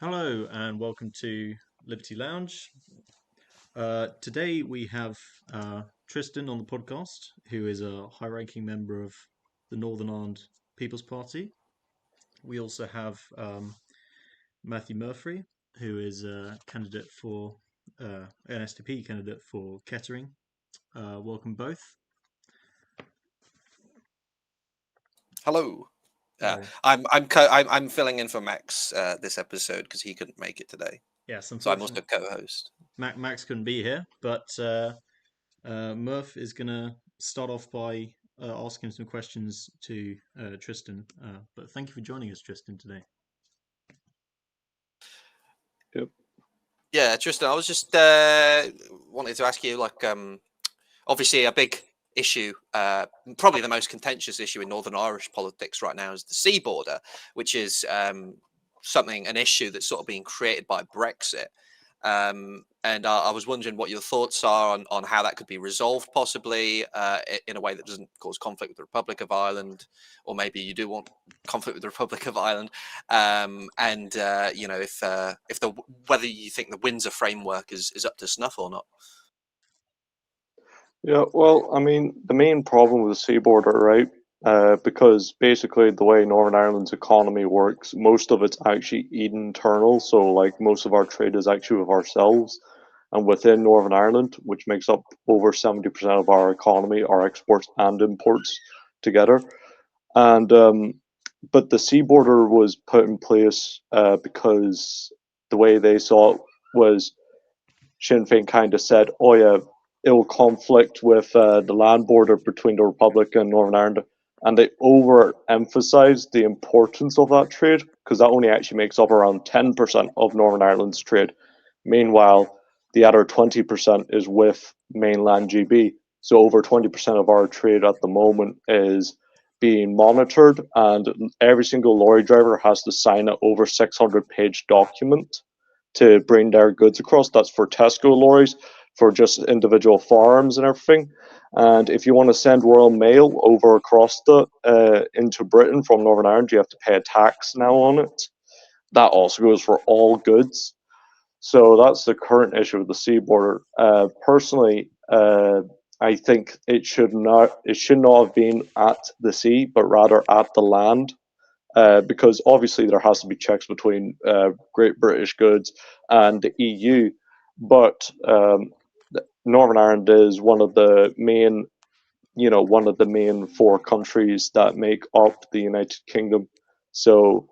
Hello and welcome to Liberty Lounge. Today we have Tristan on the podcast, who is a high-ranking member of the Northern Ireland People's Party. We also have Matthew Murphy, who is a candidate for an STP candidate for Kettering. Welcome both. Hello. Hello. I'm filling in for Max this episode because he couldn't make it today. Yes, So I'm also unfortunately, co-host. Max couldn't be here, but Murph is going to start off by asking some questions to Tristan. But thank you for joining us, Tristan, today. Yep. Yeah, Tristan, I was just wanted to ask you, obviously a big issue, probably the most contentious issue in Northern Irish politics right now is the sea border, which is an issue that's sort of being created by Brexit. And I was wondering what your thoughts are on how that could be resolved, possibly in a way that doesn't cause conflict with the Republic of Ireland, or maybe you do want conflict with the Republic of Ireland, whether you think the Windsor framework is up to snuff or not. Yeah, well, I mean, the main problem with the sea border, right? Because basically the way Northern Ireland's economy works, most of it's actually internal. So, like, most of our trade is actually with ourselves and within Northern Ireland, which makes up over 70% of our economy, our exports and imports together. And but the sea border was put in place because the way they saw it was Sinn Féin kind of said, "Oh yeah, it'll conflict with the land border between the Republic and Northern Ireland," and they overemphasized the importance of that trade because that only actually makes up around 10% of Northern Ireland's trade. Meanwhile, the other 20% is with mainland GB. So over 20% of our trade at the moment is being monitored, and every single lorry driver has to sign an over 600-page document to bring their goods across. That's for Tesco lorries, for just individual farms and everything. And if you want to send Royal Mail over across into Britain from Northern Ireland, you have to pay a tax now on it. That also goes for all goods. So that's the current issue with the sea border. Personally, I think it should not have been at the sea, but rather at the land. Because obviously there has to be checks between Great British goods and the EU, but Northern Ireland is one of the main four countries that make up the United Kingdom. So,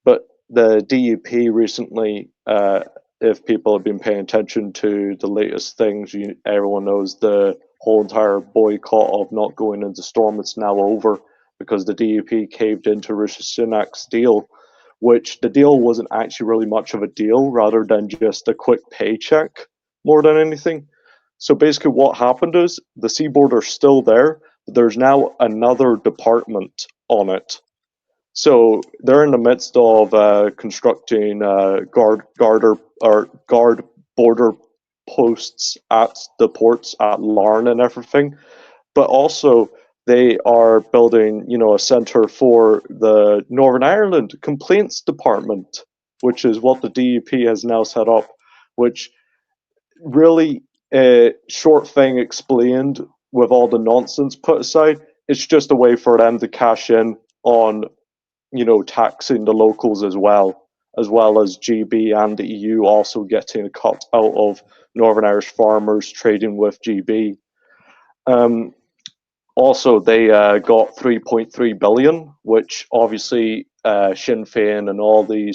but the DUP recently, if people have been paying attention to the latest things, everyone knows the whole entire boycott of not going into Stormont is now over, because the DUP caved into Rishi Sunak's deal, which the deal wasn't actually really much of a deal, rather than just a quick paycheck more than anything. So basically what happened is the sea border's still there, but there's now another department on it. So they're in the midst of constructing guard border posts at the ports at Larne and everything, but also they are building, a centre for the Northern Ireland Complaints Department, which is what the DUP has now set up, which really, short thing explained with all the nonsense put aside, it's just a way for them to cash in on, taxing the locals as well as GB and the EU also getting a cut out of Northern Irish farmers trading with GB. Also, they got 3.3 billion, which obviously Sinn Féin and all the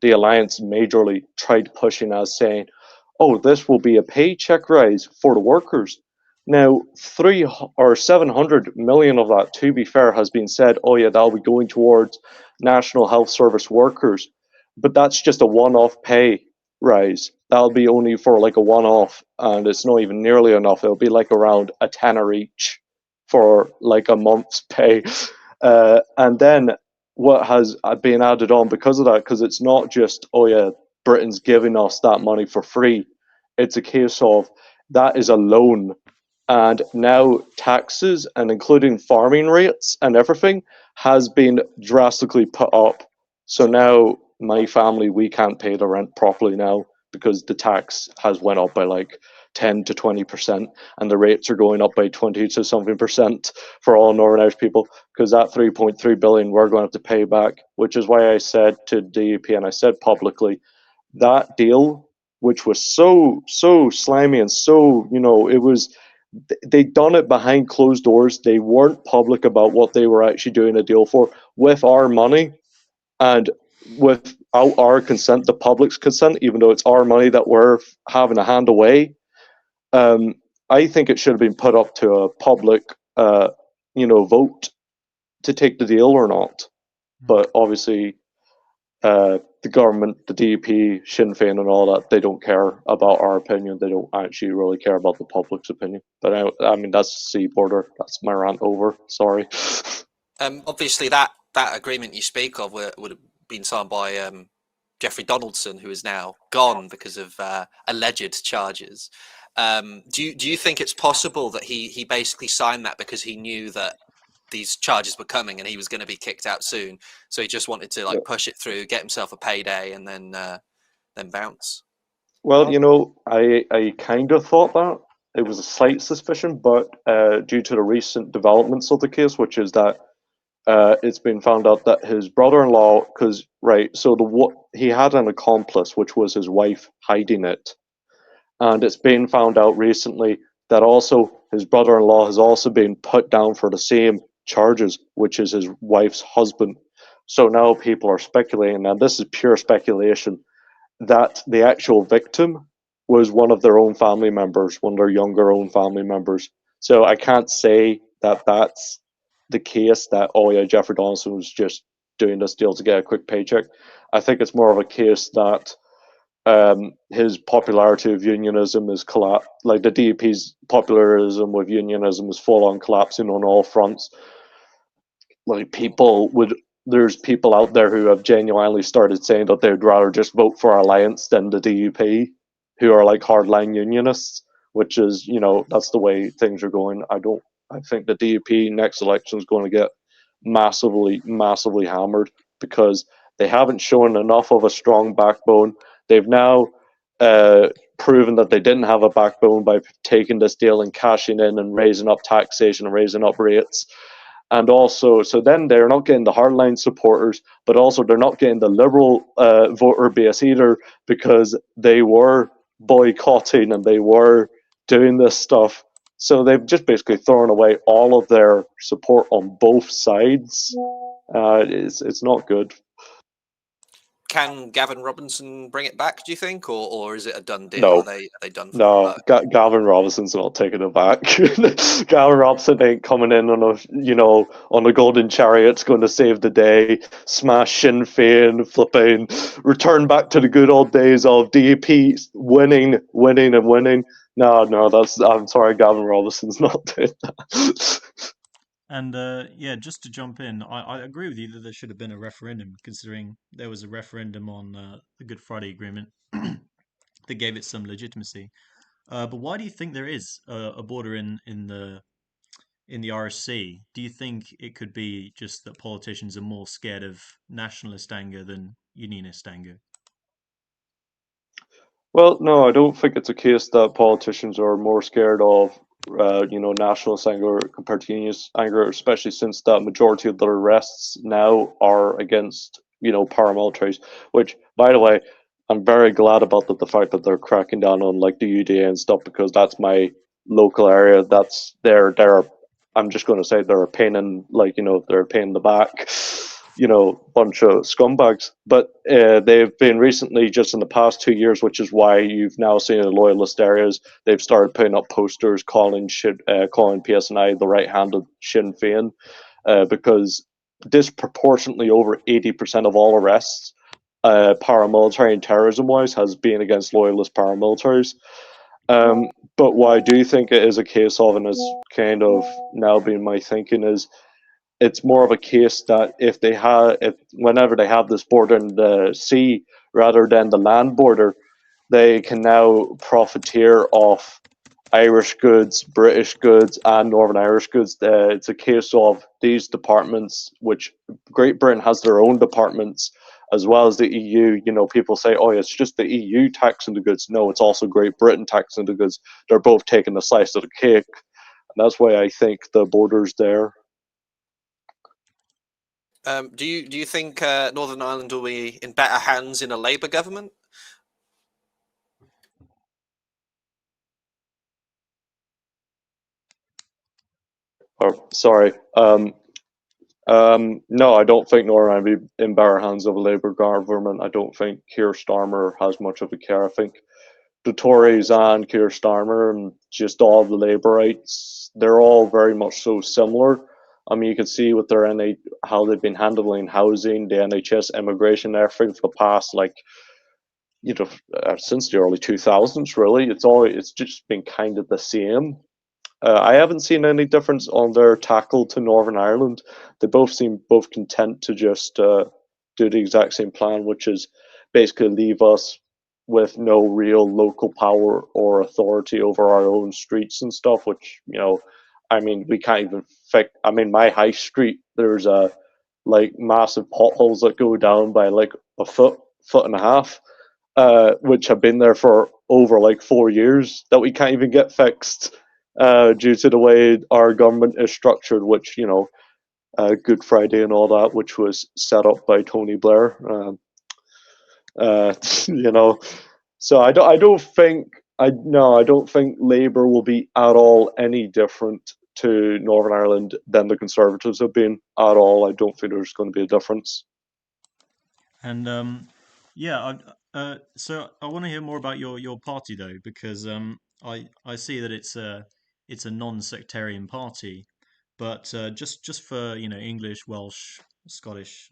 alliance majorly tried pushing as saying, "Oh, this will be a paycheck rise for the workers." Now, 700 million of that, to be fair, has been said, "Oh yeah, that'll be going towards National Health Service workers," but that's just a one-off pay rise. That'll be only for like a one-off, and it's not even nearly enough. It'll be like around a tenner each for like a month's pay. And then what has been added on because of that, because it's not just, "Oh yeah, Britain's giving us that money for free." It's a case of that is a loan. And now taxes, and including farming rates and everything, has been drastically put up. So now my family, we can't pay the rent properly now because the tax has went up by like 10 to 20%, and the rates are going up by 20 to something percent for all Northern Irish people, because that 3.3 billion we're going to have to pay back, which is why I said to DUP, and I said publicly, that deal, which was so slimy and so, it was, they'd done it behind closed doors. They weren't public about what they were actually doing a deal for with our money and without our consent, the public's consent, even though it's our money that we're having a hand away. I think it should have been put up to a public, vote to take the deal or not. But obviously, the government, the DUP, Sinn Féin, and all that, they don't care about our opinion. They don't actually really care about the public's opinion. But I mean, that's sea border. That's my rant over. Sorry. Obviously, that agreement you speak of would have been signed by Jeffrey Donaldson, who is now gone because of alleged charges. Do you think it's possible that he basically signed that because he knew that these charges were coming and he was going to be kicked out soon, so he just wanted to push it through, get himself a payday, and then bounce? Well, I kind of thought that. It was a slight suspicion, but due to the recent developments of the case, which is that it's been found out that his brother-in-law, he had an accomplice, which was his wife hiding it, and it's been found out recently that also his brother-in-law has also been put down for the same charges, which is his wife's husband. So now people are speculating, and this is pure speculation, that the actual victim was one of their own family members, one of their younger own family members. So I can't say that that's the case, that, oh yeah, Jeffrey Donaldson was just doing this deal to get a quick paycheck. I think it's more of a case that his popularity of unionism is like the DUP's popularism with unionism is full on collapsing on all fronts. Like there's people out there who have genuinely started saying that they'd rather just vote for Alliance than the DUP, who are like hardline unionists, which is, that's the way things are going. I think the DUP next election is going to get massively hammered because they haven't shown enough of a strong backbone. They've now proven that they didn't have a backbone by taking this deal and cashing in and raising up taxation and raising up rates. And also, so then they're not getting the hardline supporters, but also they're not getting the liberal voter base either, because they were boycotting and they were doing this stuff. So they've just basically thrown away all of their support on both sides. It's not good. Can Gavin Robinson bring it back, do you think, or is it a done deal? No. Are they done for? No, Gavin Robinson's not taking it back. Gavin Robinson ain't coming in on a golden chariot, going to save the day, smash Sinn Féin, flipping, return back to the good old days of DUP winning. No, I'm sorry, Gavin Robinson's not doing that. And just to jump in, I agree with you that there should have been a referendum, considering there was a referendum on the Good Friday Agreement that gave it some legitimacy. But why do you think there is a border in the RSC? Do you think it could be just that politicians are more scared of nationalist anger than unionist anger? Well, no, I don't think it's a case that politicians are more scared of, nationalist anger compared to unionist anger, especially since the majority of the arrests now are against, paramilitaries, which, by the way, I'm very glad about the fact that they're cracking down on like the UDA and stuff, because that's my local area. That's I'm just going to say they're a pain in, they're a pain in the back, bunch of scumbags. But they've been recently, just in the past 2 years, which is why you've now seen in loyalist areas, they've started putting up posters calling PSNI the right-handed Sinn Féin, because disproportionately over 80% of all arrests, paramilitary and terrorism-wise, has been against loyalist paramilitaries. But what I do think it is a case of, and it's kind of now been my thinking, is it's more of a case that whenever they have this border in the sea rather than the land border, they can now profiteer off Irish goods, British goods, and Northern Irish goods. It's a case of these departments, which Great Britain has their own departments as well as the EU. People say, oh, it's just the EU taxing the goods. No, it's also Great Britain taxing the goods. They're both taking a slice of the cake. And that's why I think the border's there. Do you think Northern Ireland will be in better hands in a Labour government? Sorry. No, I don't think Northern Ireland will be in better hands of a Labour government. I don't think Keir Starmer has much of a care. I think the Tories and Keir Starmer and just all the Labourites, they're all very much so similar. I mean, you can see with their how they've been handling housing, the NHS, immigration, everything for the past since the early 2000s. Really, it's just been kind of the same. I haven't seen any difference on their tackle to Northern Ireland. They both seem both content to just do the exact same plan, which is basically leave us with no real local power or authority over our own streets and stuff. Which I mean, we can't even fix. I mean, my high street, there's massive potholes that go down by like a foot and a half, which have been there for over 4 years that we can't even get fixed due to the way our government is structured, which, Good Friday and all that, which was set up by Tony Blair. You know, so I don't think Labour will be at all any different to Northern Ireland than the Conservatives have been at all. I don't think there's going to be a difference. And yeah, so I want to hear more about your party though, because I see that it's a non-sectarian party, but just for English, Welsh, Scottish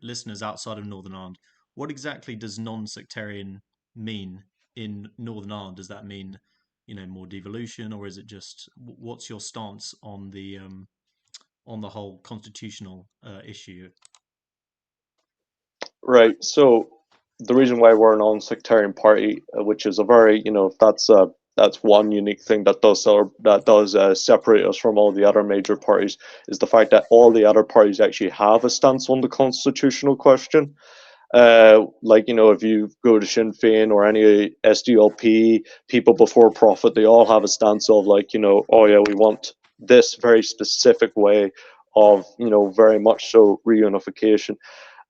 listeners outside of Northern Ireland, what exactly does non-sectarian mean in Northern Ireland? Does that mean more devolution, or is it just what's your stance on the whole constitutional issue? Right. So the reason why we're a non-sectarian party, which is a very, that's one unique thing that does separate us from all the other major parties, is the fact that all the other parties actually have a stance on the constitutional question. If you go to Sinn Féin or any SDLP, People Before Profit, they all have a stance of oh yeah, we want this very specific way of, very much so reunification.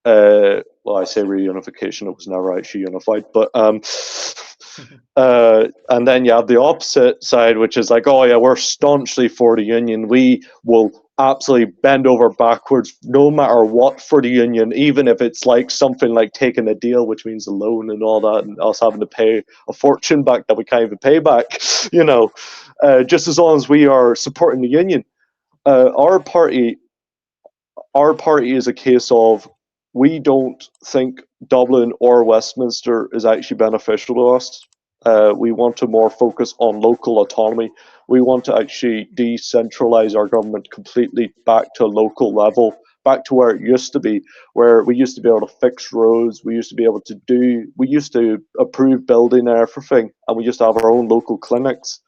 Well, I say reunification; it was never actually unified. But and then you have the opposite side, which is oh yeah, we're staunchly for the union. We will absolutely bend over backwards, no matter what, for the union, even if it's something like taking a deal, which means a loan and all that, and us having to pay a fortune back that we can't even pay back. Just as long as we are supporting the union. Our party is a case of, we don't think Dublin or Westminster is actually beneficial to us. We want to more focus on local autonomy. We want to actually decentralize our government completely back to local level, back to where it used to be, where we used to be able to fix roads, we used to approve building and everything, and we used to have our own local clinics.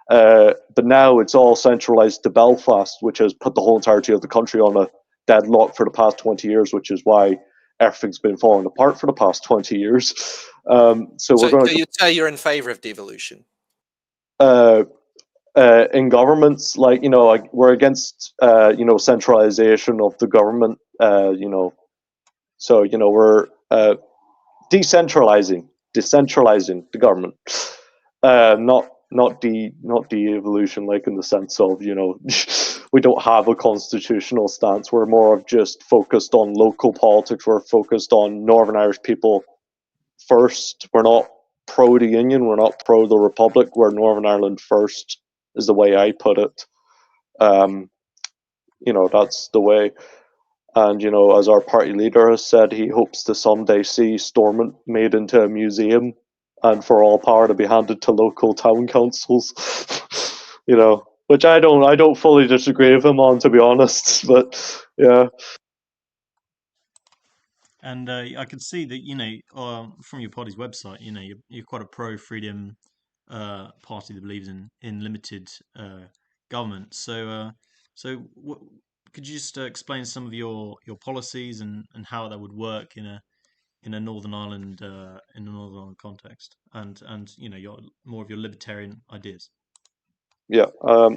But now it's all centralized to Belfast, which has put the whole entirety of the country on a deadlock for the past 20 years, which is why everything's been falling apart for the past 20 years. So we're going you'd say you're in favour of devolution? In governments, we're against, centralization of the government. So we're decentralizing the government, not de-evolution, in the sense of we don't have a constitutional stance. We're more of just focused on local politics. We're focused on Northern Irish people first. We're not pro the union. We're not pro the republic. We're Northern Ireland first, is the way I put it. That's the way. And as our party leader has said, he hopes to someday see Stormont made into a museum, and for all power to be handed to local town councils. Which I don't fully disagree with him on, to be honest. But yeah. And I can see that from your party's website, you're quite a pro-freedom party that believes in limited government. So could you just explain some of your policies and how that would work in a Northern Ireland context, and your more of your libertarian ideas? Yeah.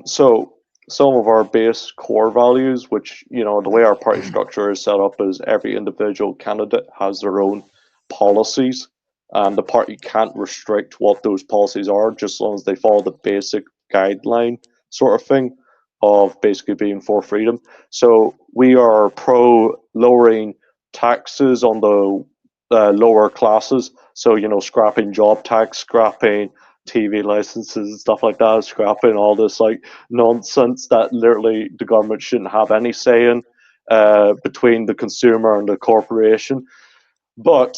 So some of our base core values, which, the way our party structure is set up is every individual candidate has their own policies, and the party can't restrict what those policies are, just as long as they follow the basic guideline sort of thing of basically being for freedom. So we are pro lowering taxes on the lower classes. So, scrapping job tax, scrapping TV licenses and stuff like that, scrapping all this like nonsense that literally the government shouldn't have any say in, between the consumer and the corporation. But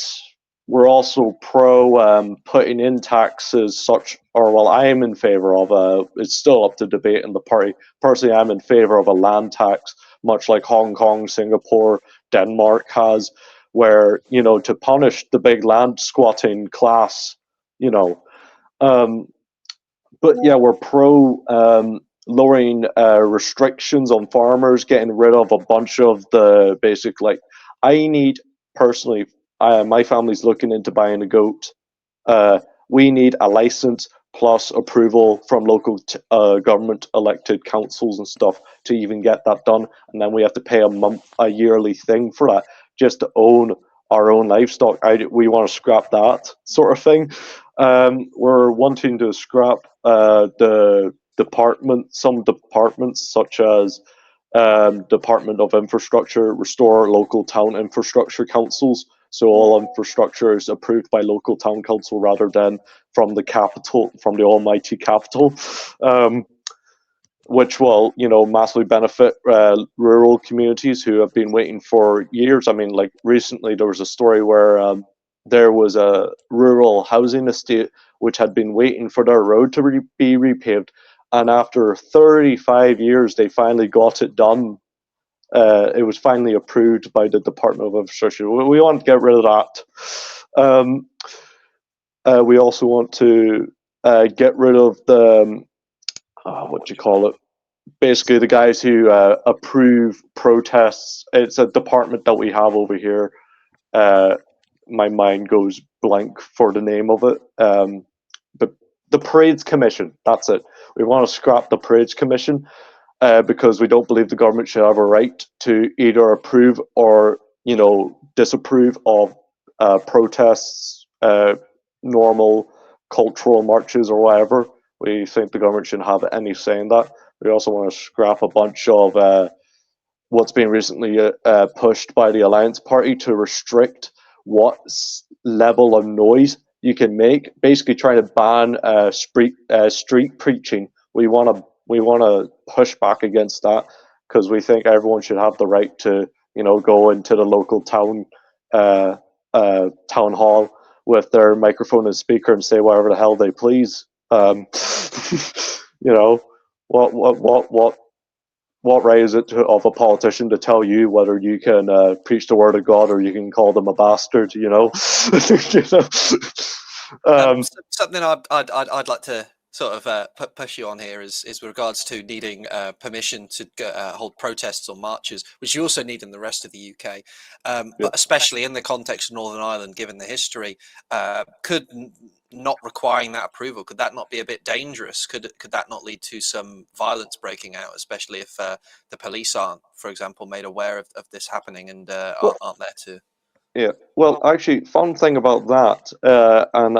we're also pro putting in taxes I am in favor of it's still up to debate in the party. Personally, I'm in favor of a land tax, much like Hong Kong, Singapore, Denmark has, where, to punish the big land squatting class, you know. But yeah, we're pro lowering restrictions on farmers, getting rid of a bunch of the basic, like, I need personally, my family's looking into buying a goat. We need a license plus approval from local government elected councils and stuff to even get that done. And then we have to pay a yearly thing for that just to own our own livestock. We want to scrap that sort of thing. We're wanting to scrap some departments such as Department of Infrastructure, restore local town infrastructure councils. So all infrastructure is approved by local town council rather than from the capital, from the almighty capital, which will, massively benefit rural communities who have been waiting for years. I mean, like recently there was a story where there was a rural housing estate which had been waiting for their road to be repaved, and after 35 years they finally got it done. It was finally approved by the Department of Infrastructure. We want to get rid of that. We also want to get rid of the what do you call it? Basically, the guys who approve protests. It's a department that we have over here. My mind goes blank for the name of it. But the Parades Commission. That's it. We want to scrap the Parades Commission. Because we don't believe the government should have a right to either approve or, disapprove of protests, normal cultural marches or whatever. We think the government shouldn't have any say in that. We also want to scrap a bunch of what's been recently pushed by the Alliance Party to restrict what level of noise you can make. Basically, trying to ban street preaching. We want to push back against that because we think everyone should have the right to, go into the local town hall with their microphone and speaker and say whatever the hell they please. What right is it of a politician to tell you whether you can preach the word of God or you can call them a bastard? Something I'd like to sort of push you on here is with regards to needing permission to hold protests or marches, which you also need in the rest of the UK, but especially in the context of Northern Ireland, given the history. Could not requiring that approval, could that not be a bit dangerous? Could that not lead to some violence breaking out, especially if the police aren't, for example, made aware of this happening and aren't there to? Yeah, well, actually, fun thing about that, and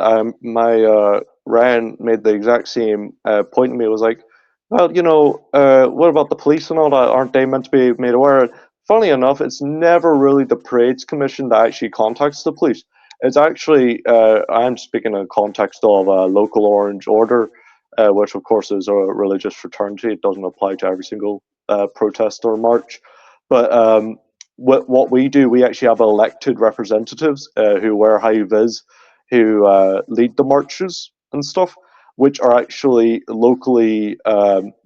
Ryan made the exact same point to me. It was like, well, what about the police and all that? Aren't they meant to be made aware? Funny enough, it's never really the Parades Commission that actually contacts the police. It's actually, I'm speaking in context of local Orange Order, which of course is a religious fraternity. It doesn't apply to every single protest or march, but what we do, we actually have elected representatives who wear high vis, who lead the marches and stuff, which are actually locally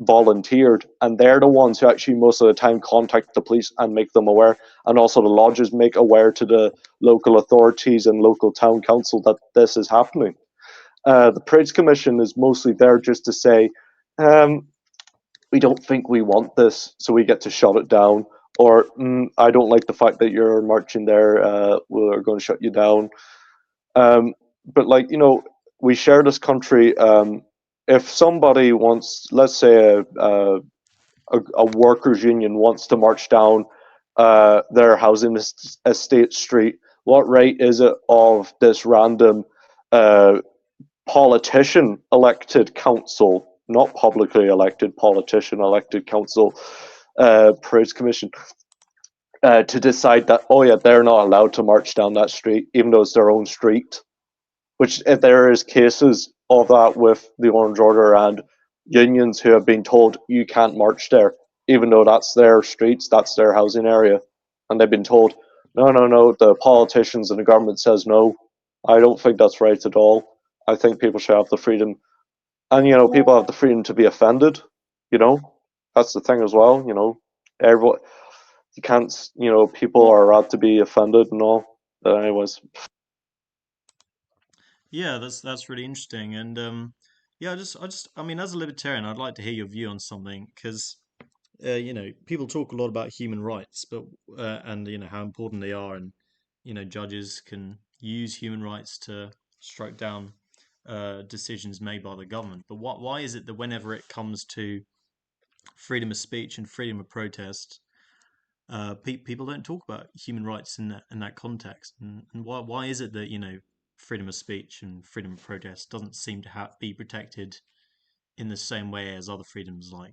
volunteered, and they're the ones who actually most of the time contact the police and make them aware, and also the lodges make aware to the local authorities and local town council that this is happening. The Parades Commission is mostly there just to say, we don't think we want this, so we get to shut it down. Or I don't like the fact that you're marching there. We're going to shut you down. Um, but like we share this country. If somebody wants, let's say a workers' union wants to march down their housing estate street, what right is it of this random uh, politician elected council, not publicly elected politician elected council, parades commission, to decide that, oh yeah, they're not allowed to march down that street, even though it's their own street? Which, if there is cases of that with the Orange Order and unions who have been told you can't march there, even though that's their streets, that's their housing area, and they've been told, no, no, no, the politicians and the government says no. I don't think that's right at all. I think people should have the freedom, and people have the freedom to be offended. You know, that's the thing as well. Everyone, you can't. People are allowed to be offended and all. But anyways, Yeah, that's really interesting. And yeah, I mean, as a libertarian, I'd like to hear your view on something because people talk a lot about human rights, but and how important they are, and judges can use human rights to strike down decisions made by the government. But why is it that whenever it comes to freedom of speech and freedom of protest, people don't talk about human rights in that context? And why is it that freedom of speech and freedom of protest doesn't seem to be protected in the same way as other freedoms, like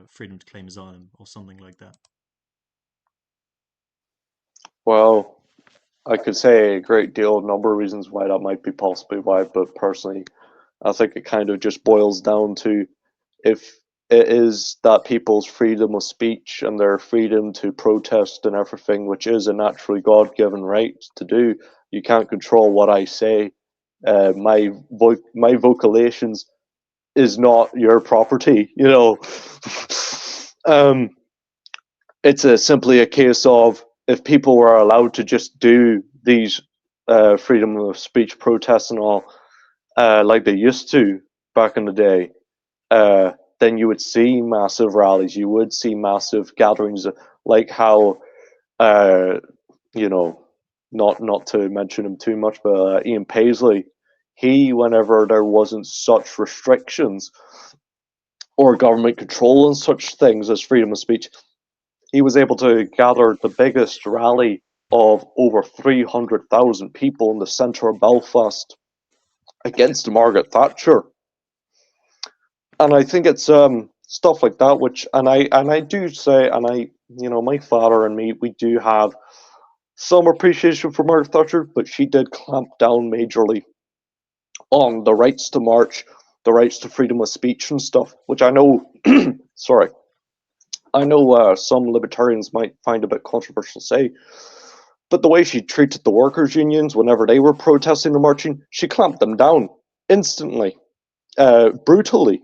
freedom to claim asylum or something like that? well, I could say a great deal of number of reasons why that might be possibly why, but personally, I think it kind of just boils down to, if it is that people's freedom of speech and their freedom to protest and everything, which is a naturally God given right to do, you can't control what I say. My vocalations is not your property. um, it's simply a case of, if people were allowed to just do these freedom of speech protests and all, like they used to back in the day, uh, then you would see massive rallies. You would see massive gatherings, like how, uh, you know, not to mention him too much, but Ian Paisley, whenever there wasn't such restrictions or government control on such things as freedom of speech, he was able to gather the biggest rally of over 300,000 people in the centre of Belfast against Margaret Thatcher. And I think it's stuff like that, which, and I do say, and my father and me, we do have some appreciation for Margaret Thatcher, but she did clamp down majorly on the rights to march, the rights to freedom of speech and stuff, which I know, sorry, I know some libertarians might find a bit controversial to say, but the way she treated the workers' unions whenever they were protesting and marching, she clamped them down instantly, brutally.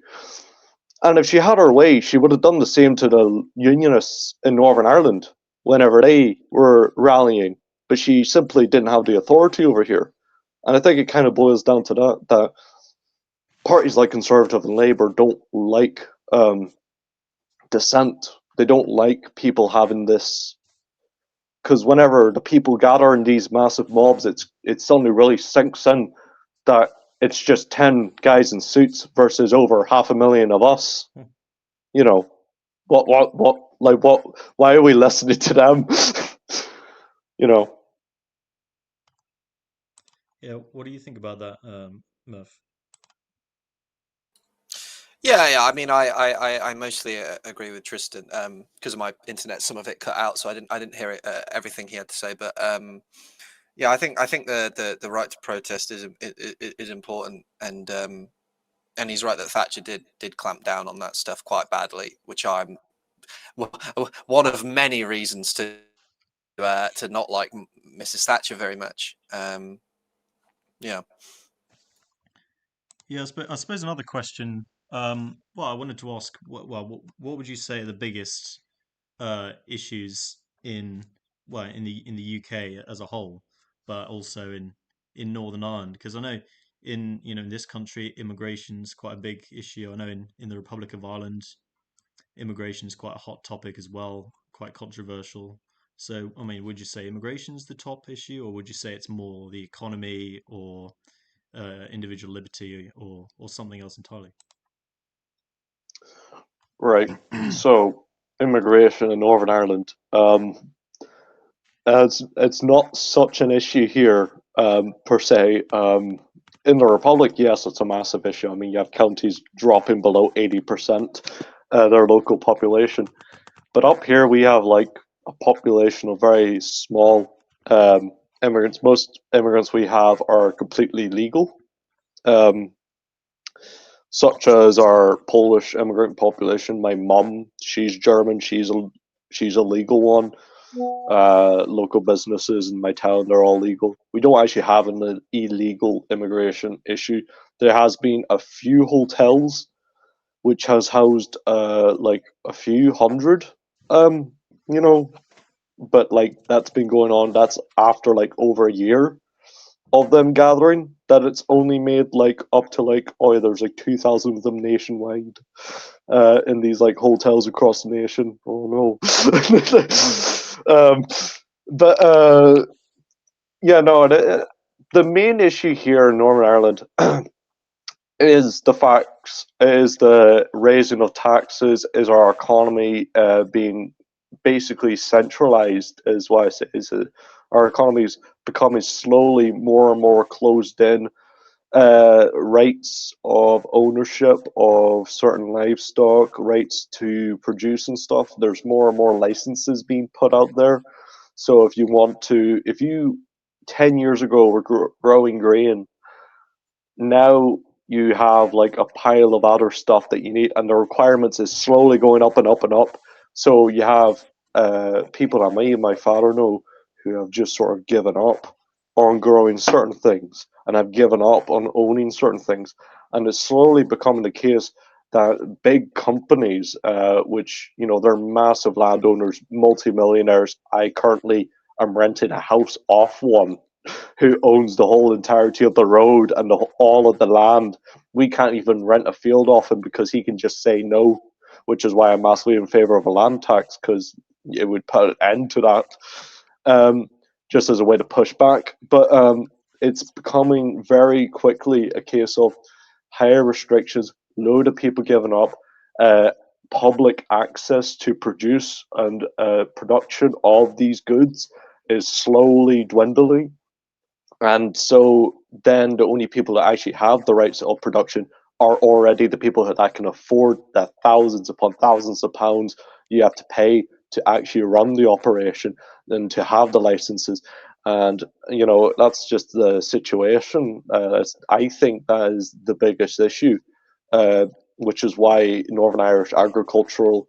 And if she had her way, she would have done the same to the unionists in Northern Ireland whenever they were rallying, but she simply didn't have the authority over here. And I think it kind of boils down to that parties like Conservative and Labour don't like dissent. They don't like people having this, because whenever the people gather in these massive mobs, it suddenly really sinks in that it's just 10 guys in suits versus over 500,000 of us. You know, what, why are we listening to them? you know, Yeah, what do you think about that, Murph? Yeah. I mean, I mostly agree with Tristan. Because of my internet, some of it cut out, so I didn't hear it, everything he had to say. But yeah, I think the right to protest is important, and he's right that Thatcher did clamp down on that stuff quite badly, which I'm one of many reasons to not like Mrs. Thatcher very much. Yeah. Yeah, I suppose another question. Well, I wanted to ask, what would you say are the biggest issues in in the UK as a whole, but also in Northern Ireland? Because I know in this country, immigration's quite a big issue. I know in the Republic of Ireland, immigration is quite a hot topic as well, quite controversial. So, I mean, would you say immigration is the top issue, or would you say it's more the economy or individual liberty or something else entirely? Right. So immigration in Northern Ireland. It's not such an issue here per se. In the Republic, yes, it's a massive issue. I mean, you have counties dropping below 80% their local population, but up here we have like a population of very small immigrants. Most immigrants we have are completely legal. Um, Such as our Polish immigrant population. My mum, she's German. She's a legal one. Local businesses in my town, they're all legal. We don't actually have an illegal immigration issue. There has been a few hotels which has housed like a few hundred, um, you know, but like that's been going on. That's after like over a year of them gathering, that it's only made like up to like, oh, there's like 2,000 of them nationwide in these like hotels across the nation. Oh no. But yeah, no, the main issue here in Northern Ireland is the raising of taxes, is our economy being basically centralized, is why I say is our economy is becoming slowly more and more closed in. Rights of ownership of certain livestock, rights to produce and stuff. There's more and more licenses being put out there. So if you 10 years ago were growing grain, now you have like a pile of other stuff that you need, and the requirements is slowly going up and up and up. So you have people that me and my father know who have just sort of given up on growing certain things and have given up on owning certain things, and it's slowly becoming the case that big companies, which they're massive landowners, multimillionaires. I currently am renting a house off one who owns the whole entirety of the road and all of the land. We can't even rent a field off him because he can just say no, which is why I'm massively in favor of a land tax, because it would put an end to that, just as a way to push back. But it's becoming very quickly a case of higher restrictions, load of people giving up, public access to produce and production of these goods is slowly dwindling. And so then the only people that actually have the rights of production are already the people that can afford the thousands upon thousands of pounds you have to pay to actually run the operation and to have the licenses. And, that's just the situation. I think that is the biggest issue, which is why Northern Irish agricultural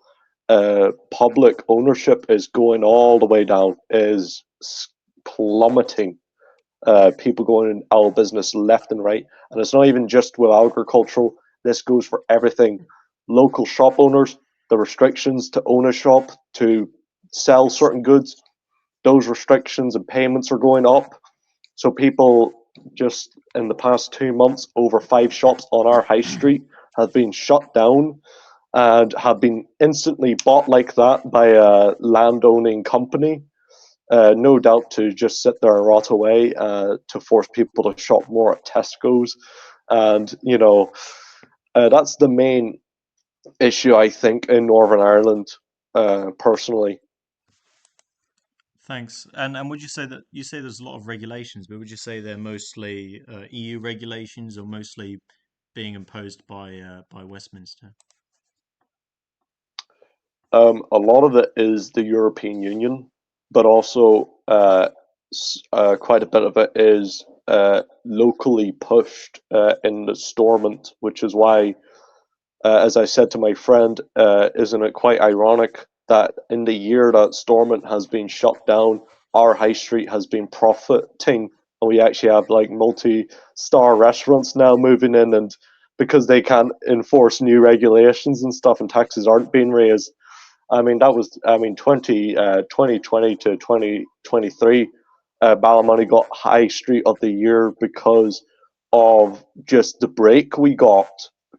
public ownership is going all the way down, is plummeting. People going out of business left and right. And it's not even just with agricultural, this goes for everything. Local shop owners, the restrictions to own a shop, to sell certain goods, those restrictions and payments are going up. So people, just in the past 2 months, over 5 shops on our high street have been shut down and have been instantly bought like that by a landowning company. No doubt to just sit there and rot away, to force people to shop more at Tesco's. And, that's the main issue, I think, in Northern Ireland, personally. Thanks. And would you say that you say there's a lot of regulations, but would you say they're mostly EU regulations or mostly being imposed by Westminster? A lot of it is the European Union, but also quite a bit of it is locally pushed in the Stormont, which is why, as I said to my friend, isn't it quite ironic that in the year that Stormont has been shut down, our high street has been profiting, and we actually have like multi-star restaurants now moving in, and because they can't enforce new regulations and stuff, and taxes aren't being raised. I mean, 2020 to 2023, Ballymoney got High Street of the Year because of just the break we got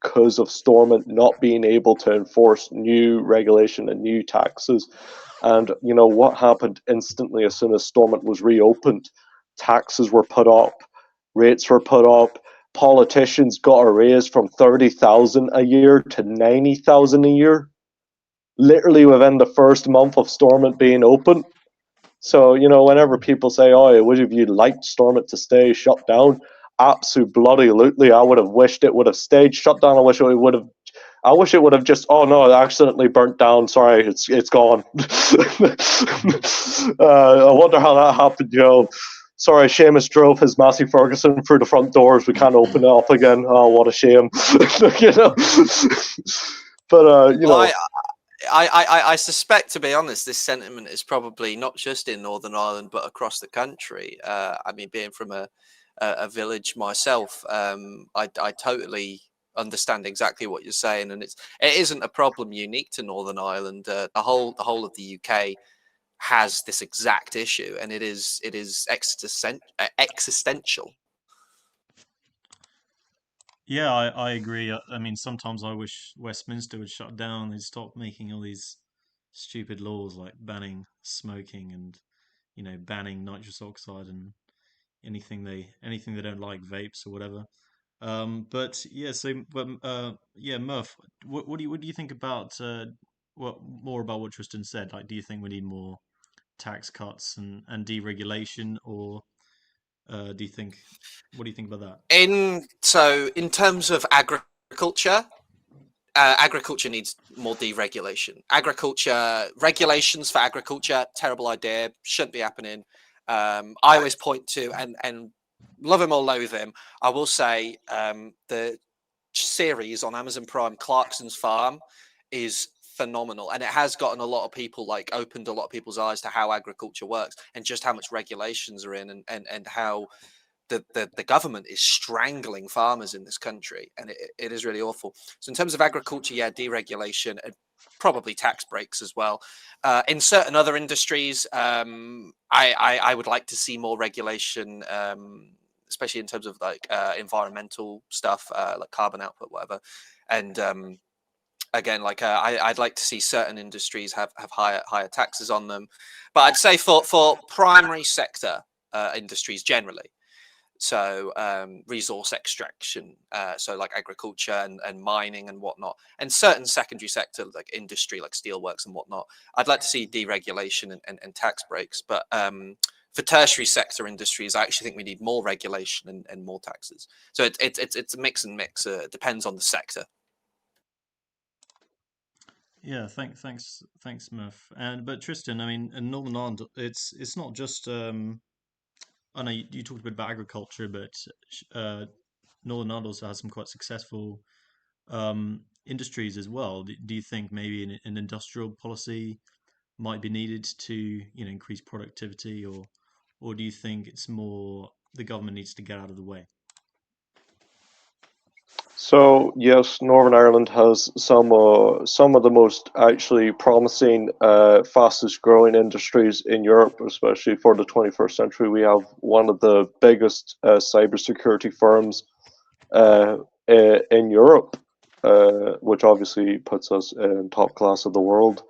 because of Stormont not being able to enforce new regulation and new taxes. And, you know, what happened instantly as soon as Stormont was reopened? Taxes were put up, rates were put up, politicians got a raise from 30,000 a year to 90,000 a year, literally within the first month of Stormont being open. So, you know, whenever people say, oh, would have you liked Stormont to stay shut down? Absolutely. I would have wished it would have stayed shut down. I wish it would have just, oh no, it accidentally burnt down. Sorry, it's gone. I wonder how that happened, you know. Sorry, Seamus drove his Massey Ferguson through the front doors. We can't open it up again. Oh, what a shame. You know. But you know, I suspect, to be honest, this sentiment is probably not just in Northern Ireland but across the country. I mean, being from a village myself, I totally understand exactly what you're saying, and it isn't a problem unique to Northern Ireland. The whole of the UK has this exact issue, and it is existential. Yeah, I agree. I mean, sometimes I wish Westminster would shut down. They'd stop making all these stupid laws like banning smoking and, you know, banning nitrous oxide and anything they don't like, vapes or whatever. But yeah, yeah, Murph, what do you think about what more about what Tristan said? Like, do you think we need more tax cuts and deregulation, or do you think what do you think about that? In terms of agriculture, agriculture needs more deregulation. Regulations for agriculture, terrible idea, shouldn't be happening. I always point to, and love him or loathe him, I will say the series on Amazon Prime, Clarkson's Farm, is phenomenal, and it has gotten a lot of people, like, opened a lot of people's eyes to how agriculture works and just how much regulations are in, and how the government is strangling farmers in this country, and it is really awful. So in terms of agriculture, yeah, deregulation and probably tax breaks as well. In certain other industries, I would like to see more regulation, especially in terms of like environmental stuff, like carbon output, whatever. And again, like I'd like to see certain industries have higher taxes on them. But I'd say for primary sector industries generally, so resource extraction, so like agriculture and mining and whatnot, and certain secondary sector like industry like steelworks and whatnot, I'd like to see deregulation and tax breaks. But for tertiary sector industries, I actually think we need more regulation and more taxes. So it's a mix and mix. It depends on the sector. Yeah, thanks, Murph. And but Tristan, I mean, in Northern Ireland, it's not just I know you talked a bit about agriculture, but uh, Northern Ireland also has some quite successful industries as well. Do you think maybe an industrial policy might be needed to, you know, increase productivity, or do you think it's more the government needs to get out of the way? so yes, Northern Ireland has some of the most actually promising, fastest growing industries in Europe, especially for the 21st century. We have one of the biggest cybersecurity firms in Europe, which obviously puts us in top class of the world.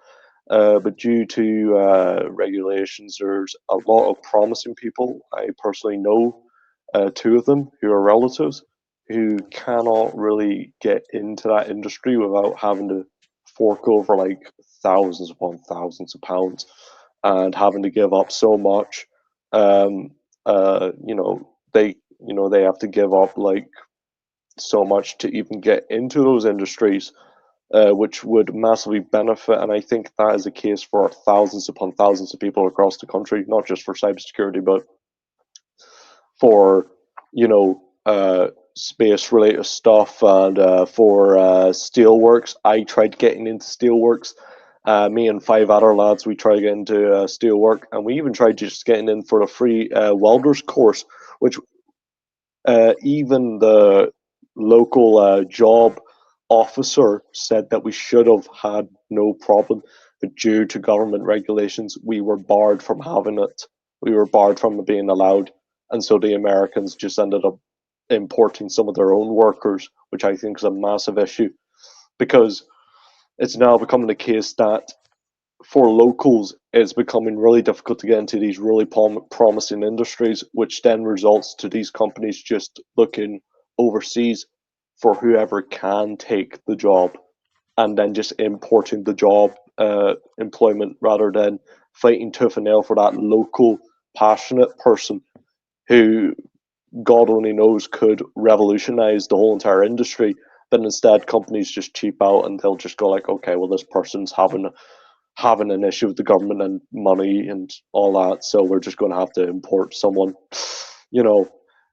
But due to regulations, there's a lot of promising people. I personally know two of them who are relatives who cannot really get into that industry without having to fork over like thousands upon thousands of pounds and having to give up so much. Um, you know, they have to give up like so much to even get into those industries, which would massively benefit. And I think that is the case for thousands upon thousands of people across the country, not just for cybersecurity, but for, you know, space related stuff and for steelworks. I tried getting into steelworks. Me and five other lads, we tried getting into steelwork, and we even tried just getting in for a free welders course, which even the local job officer said that we should have had no problem, but due to government regulations, we were barred from having it. We were barred from being allowed, and so the Americans just ended up importing some of their own workers, which I think is a massive issue, because it's now becoming the case that for locals, it's becoming really difficult to get into these really promising industries, which then results to these companies just looking overseas for whoever can take the job, and then just importing the job employment rather than fighting tooth and nail for that local passionate person who God only knows could revolutionize the whole entire industry. But instead, companies just cheap out and they'll just go like, okay, well, this person's having an issue with the government and money and all that, so we're just going to have to import someone,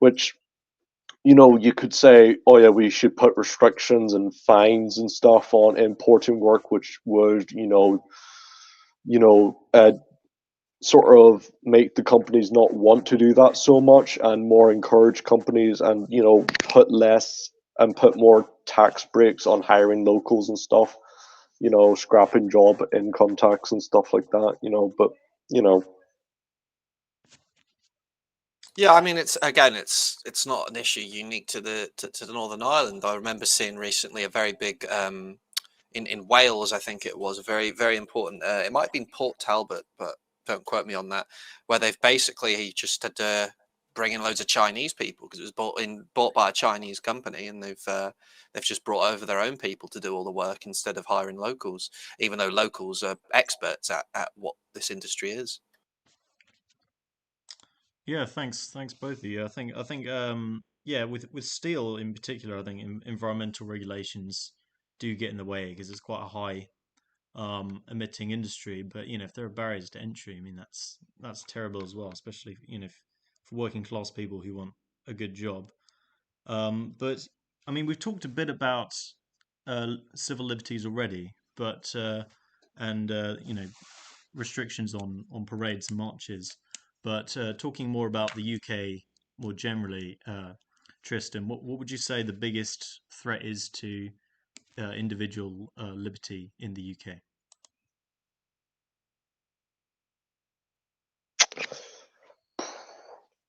which, you could say, oh yeah, we should put restrictions and fines and stuff on importing work, which would, sort of make the companies not want to do that so much and more encourage companies and, put more tax breaks on hiring locals and stuff, scrapping job income tax and stuff like that, but, Yeah, I mean, it's not an issue unique to the Northern Ireland. I remember seeing recently a very big in Wales, I think it was a very, very important. It might have been Port Talbot, but don't quote me on that. Where they've basically just had to bring in loads of Chinese people because it was bought by a Chinese company, and they've just brought over their own people to do all the work instead of hiring locals, even though locals are experts at what this industry is. Yeah, thanks both of you. I think yeah, with steel in particular, I think environmental regulations do get in the way because it's quite a high emitting industry. But if there are barriers to entry, I mean that's terrible as well, especially for working class people who want a good job. But I mean, we've talked a bit about civil liberties already, but and restrictions on parades and marches. But talking more about the UK more generally, Tristan, what would you say the biggest threat is to individual liberty in the UK?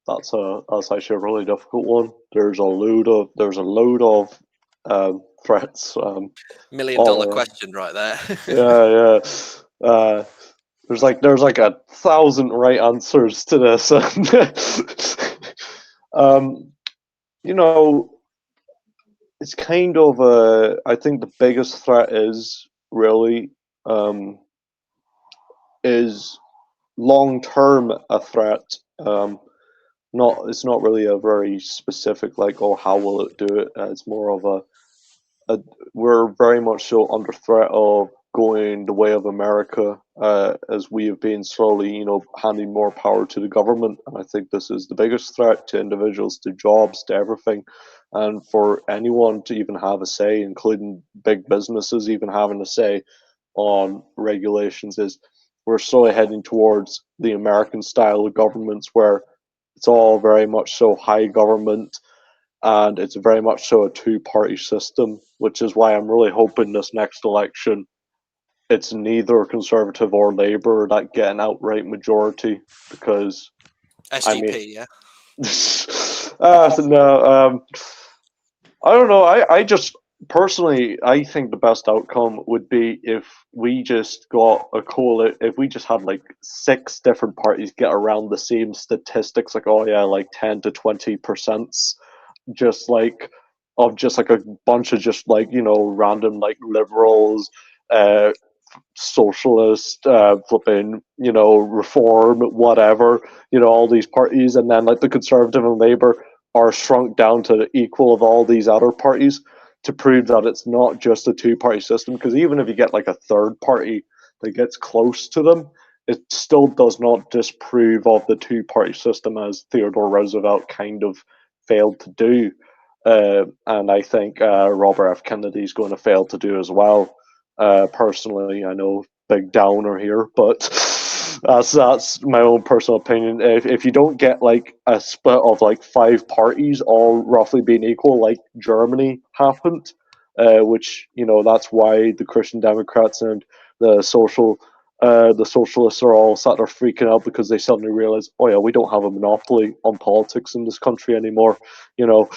That's actually a really difficult one. There's a load of threats $1 million all around. question right there. Yeah, yeah. There's like 1,000 right answers to this. um, you know, it's kind of I think the biggest threat is really um, is long term a threat. It's not really a very specific like, oh, how will it do it? It's more of a we're very much so under threat of going the way of America, as we have been slowly, handing more power to the government. And I think this is the biggest threat to individuals, to jobs, to everything, and for anyone to even have a say, including big businesses even having a say on regulations. Is we're slowly heading towards the American style of governments where it's all very much so high government, and it's very much so a two-party system, which is why I'm really hoping this next election it's neither Conservative or Labour that get an outright majority, because I mean, SGP, yeah. no, I don't know. I just personally, I think the best outcome would be if we just got a if we just had like 6 different parties get around the same statistics, like, oh yeah, like 10 to 20%, just like just like a bunch of just like random like liberals, uh socialist, flipping, reform, whatever, all these parties, and then like the Conservative and Labour are shrunk down to the equal of all these other parties, to prove that it's not just a two-party system. Because even if you get like a third party that gets close to them, it still does not disprove of the two-party system, as Theodore Roosevelt kind of failed to do. And I think Robert F. Kennedy is going to fail to do as well. Personally, I know, big downer here, but that's my own personal opinion. If you don't get like a split of like 5 parties all roughly being equal, like Germany happened, which that's why the Christian Democrats and the social the socialists are all sat there freaking out because they suddenly realize, oh yeah, we don't have a monopoly on politics in this country anymore. You know,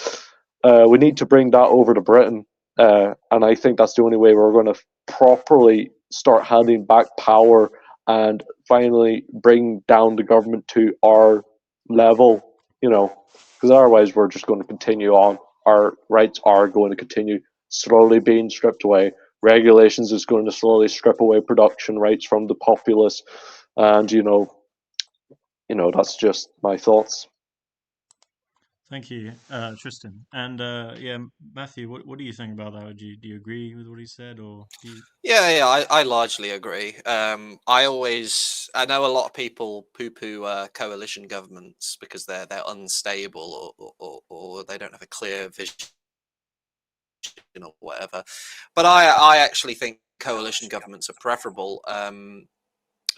we need to bring that over to Britain, and I think that's the only way we're going to properly start handing back power and finally bring down the government to our level. You know, because otherwise we're just going to continue on. Our rights are going to continue slowly being stripped away. Regulations is going to slowly strip away production rights from the populace, and that's just my thoughts. Thank you, Tristan. And yeah, Matthew, what do you think about that? Do you agree with what he said, or do you? Yeah, I largely agree. I know a lot of people poo-poo coalition governments because they're unstable or they don't have a clear vision or whatever. But I actually think coalition governments are preferable.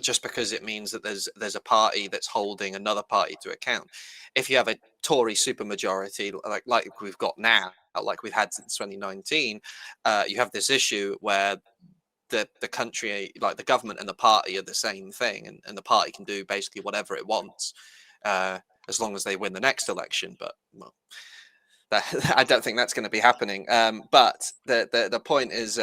Just because it means that there's a party that's holding another party to account. If you have a Tory supermajority like we've got now, like we've had since 2019, you have this issue where the country, like the government and the party, are the same thing, and the party can do basically whatever it wants, as long as they win the next election. But well, I don't think that's going to be happening. But the point is.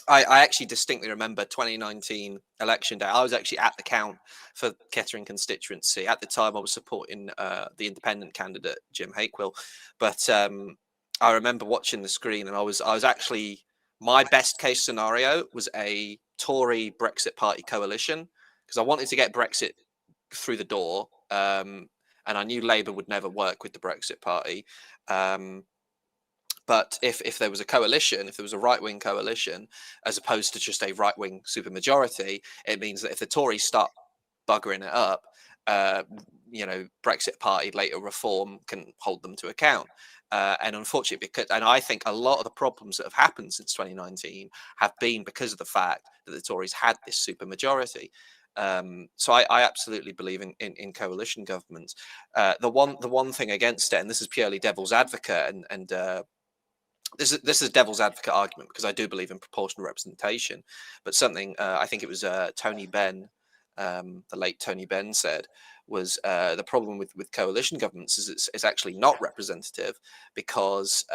I actually distinctly remember 2019 election day. I was actually at the count for Kettering constituency. At the time, I was supporting the independent candidate, Jim Hakewill. But I remember watching the screen, and I was actually, my best case scenario was a Tory Brexit Party coalition, because I wanted to get Brexit through the door. And I knew Labour would never work with the Brexit Party. But if there was a coalition, if there was a right-wing coalition, as opposed to just a right-wing supermajority, it means that if the Tories start buggering it up, Brexit Party later reform can hold them to account. And unfortunately, and I think a lot of the problems that have happened since 2019 have been because of the fact that the Tories had this supermajority. So I absolutely believe in coalition governments. The one thing against it, and this is purely devil's advocate, and this is a devil's advocate argument, because I do believe in proportional representation, but something I think it was Tony Benn, the late Tony Benn, said was the problem with coalition governments is it's actually not representative, because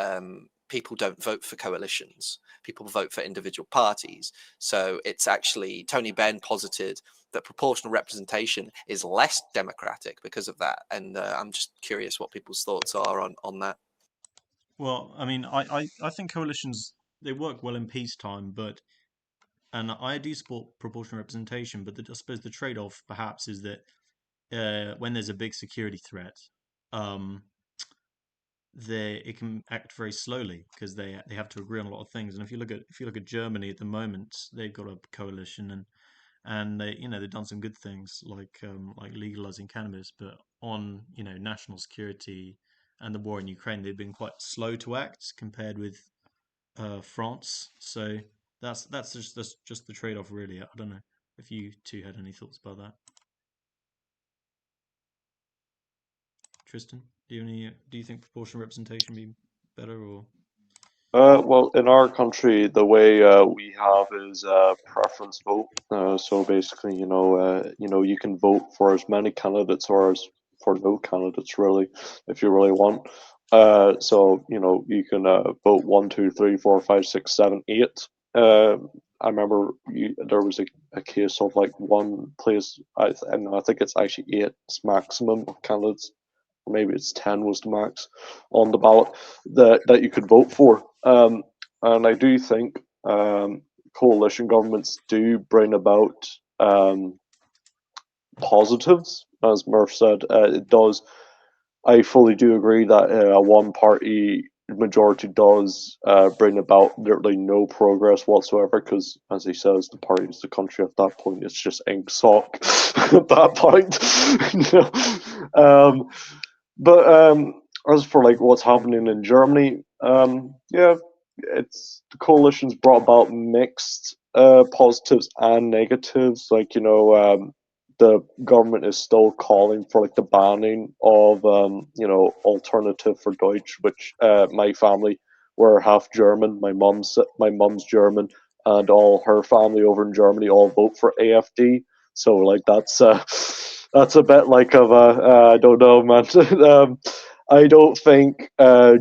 people don't vote for coalitions. People vote for individual parties. So it's actually, Tony Benn posited that proportional representation is less democratic because of that. And I'm just curious what people's thoughts are on that. Well, I mean, I think coalitions, they work well in peacetime, and I do support proportional representation, but I suppose the trade-off perhaps is that when there's a big security threat, um, it can act very slowly because they have to agree on a lot of things. And if you look at Germany at the moment, they've got a coalition, and they've done some good things like legalizing cannabis, but on national security and the war in Ukraine, they've been quite slow to act compared with France. So that's just the trade-off, really. I don't know if you two had any thoughts about that. Tristan, do you think proportional representation be better, or? Well, in our country, the way we have is preference vote. So basically, you can vote for as many candidates or as for no candidates, really, if you really want. So you can vote 1, 2, 3, 4, 5, 6, 7, 8. I remember there was a case of like one place. And I think it's actually 8 maximum of candidates, or maybe it's 10 was the max on the ballot that you could vote for. And I do think coalition governments do bring about positives, as Murph said. It does. I fully do agree that a one-party majority does bring about literally no progress whatsoever, because, as he says, the party is the country at that point. It's just ink sock at that point. But as for like what's happening in Germany, yeah, the coalition's brought about mixed positives and negatives. The government is still calling for like the banning of alternative for Deutsch, which my family, we're half German. My mom's German, and all her family over in Germany all vote for AfD. So like that's a bit like of a I don't know, man. I don't think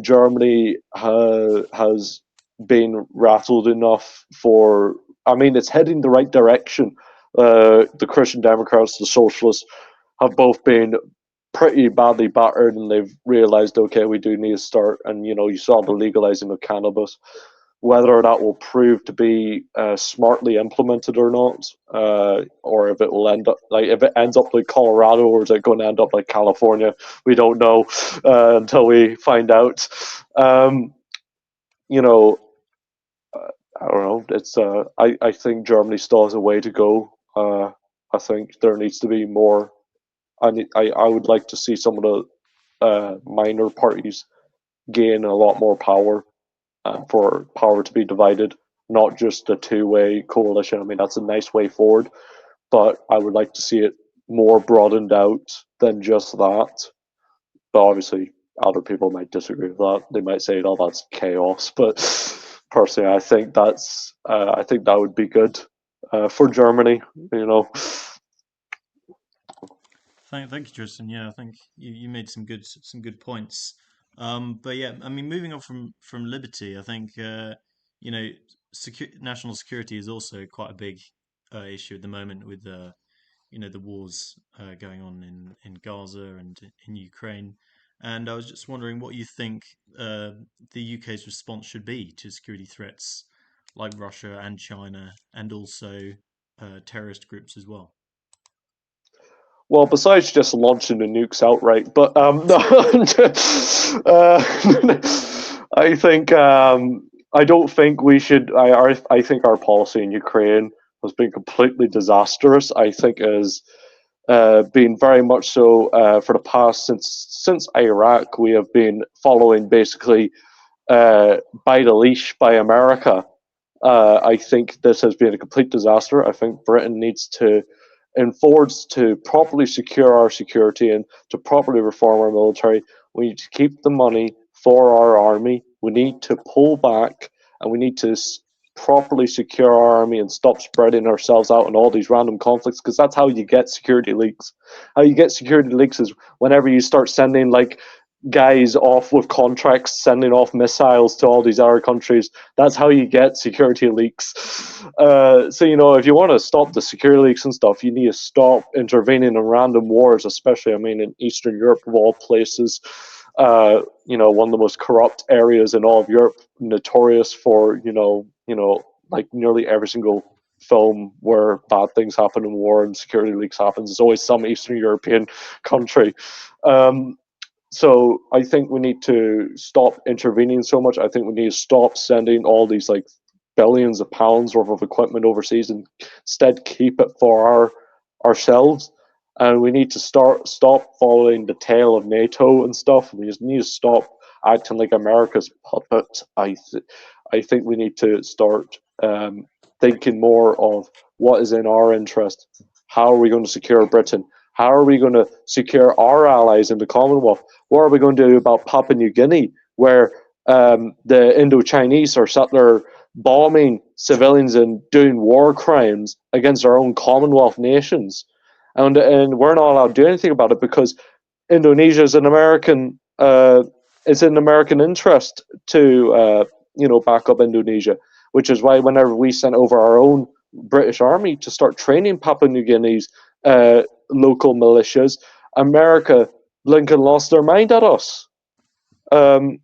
Germany has been rattled enough for. I mean, it's heading the right direction. The Christian Democrats, the Socialists, have both been pretty badly battered, and they've realized, okay, we do need to start. And you saw the legalizing of cannabis. Whether that will prove to be smartly implemented or not, or if it will end up like if it ends up like Colorado, or is it going to end up like California? We don't know until we find out. You know, I don't know. It's I think Germany still has a way to go. I think there needs to be more. I would like to see some of the minor parties gain a lot more power, for power to be divided, not just a two-way coalition. I mean, that's a nice way forward, but I would like to see it more broadened out than just that. But obviously, other people might disagree with that. They might say, "Oh, that's chaos." But personally, I think I think that would be good for Germany. Thank you, Tristan. Yeah, I think you made some good points. But yeah, I mean, moving on from liberty, I think national security is also quite a big issue at the moment with the wars going on in Gaza and in Ukraine. And I was just wondering what you think the UK's response should be to security threats like Russia and China, and also terrorist groups as well. Well, besides just launching the nukes outright, but no, I think I don't think we should. I think our policy in Ukraine has been completely disastrous. I think it has been very much so for the past since Iraq. We have been following basically by the leash by America. I think this has been a complete disaster. I think Britain needs to enforce to properly secure our security and to properly reform our military. We need to keep the money for our army. We need to pull back, and we need to properly secure our army and stop spreading ourselves out in all these random conflicts, because that's how you get security leaks. How you get security leaks is whenever you start sending like guys off with contracts, sending off missiles to all these other countries. That's how you get security leaks. So if you want to stop the security leaks and stuff, you need to stop intervening in random wars, especially, I mean, in Eastern Europe of all places. One of the most corrupt areas in all of Europe, notorious for like nearly every single film where bad things happen in war and security leaks happens. It's always some Eastern European country. So I think we need to stop intervening so much. I think we need to stop sending all these like billions of pounds worth of equipment overseas, and instead keep it for ourselves. And we need to stop following the tail of NATO and stuff. We just need to stop acting like America's puppet. I think we need to start thinking more of what is in our interest. How are we going to secure Britain? How are we going to secure our allies in the Commonwealth? What are we going to do about Papua New Guinea, where the Indo-Chinese are sat there bombing civilians and doing war crimes against our own Commonwealth nations? And we're not allowed to do anything about it because Indonesia is an American. It's in American interest to back up Indonesia, which is why whenever we sent over our own British army to start training Papua New Guinea's local militias, America, Lincoln lost their mind at us. Should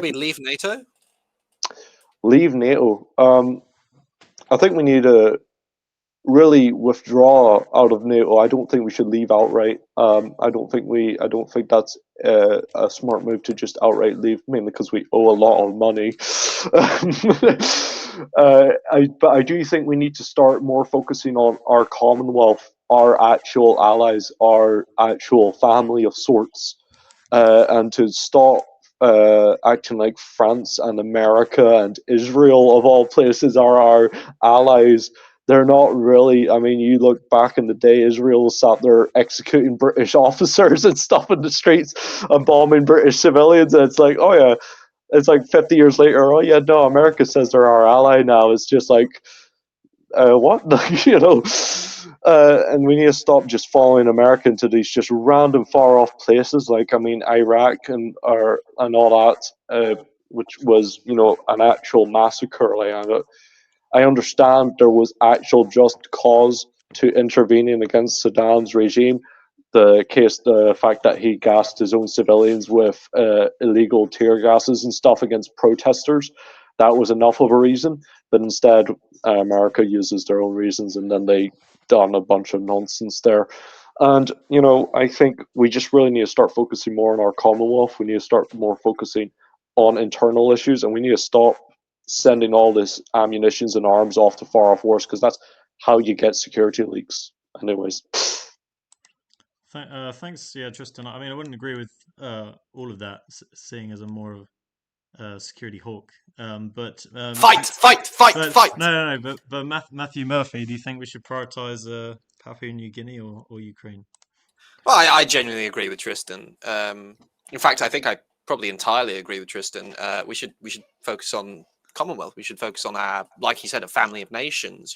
we leave NATO? Leave NATO. I think we need to really withdraw out of NATO. I don't think we should leave outright. I don't think that's a smart move to just outright leave, mainly because we owe a lot of money. But I do think we need to start more focusing on our Commonwealth, our actual allies, our actual family of sorts, and to stop acting like France and America and Israel, of all places, are our allies. They're not really. I mean, you look back in the day, Israel sat there executing British officers and stuff in the streets and bombing British civilians, and it's like, oh yeah, it's like 50 years later. Oh yeah, no, America says they're our ally now. It's just like what and we need to stop just following America into these just random far off places. Like I mean, Iraq and all that, which was an actual massacre. Like I understand there was actual just cause to intervening against Saddam's regime. The fact that he gassed his own civilians with illegal tear gases and stuff against protesters, that was enough of a reason. But instead, America uses their own reasons, and then they done a bunch of nonsense there. And I think we just really need to start focusing more on our Commonwealth. We need to start more focusing on internal issues, and we need to stop sending all this ammunitions and arms off to far off wars, because that's how you get security leaks. Anyways. Thanks, yeah, Tristan. I mean, I wouldn't agree with all of that, seeing as I'm more of a security hawk. But Fight! But Matthew Murphy, do you think we should prioritize Papua New Guinea or Ukraine? Well, I genuinely agree with Tristan. In fact, I think I probably entirely agree with Tristan. We should focus on Commonwealth. We should focus on our, like he said, a family of nations.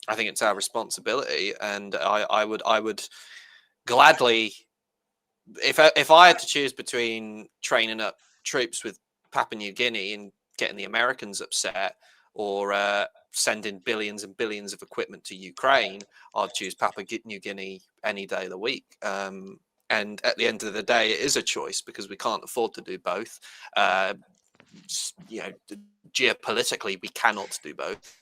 I think it's our responsibility, and I would gladly, if I had to choose between training up troops with Papua New Guinea and getting the Americans upset, or sending billions and billions of equipment to Ukraine, I'd choose Papua New Guinea any day of the week. And at the end of the day, it is a choice because we can't afford to do both. Geopolitically, we cannot do both.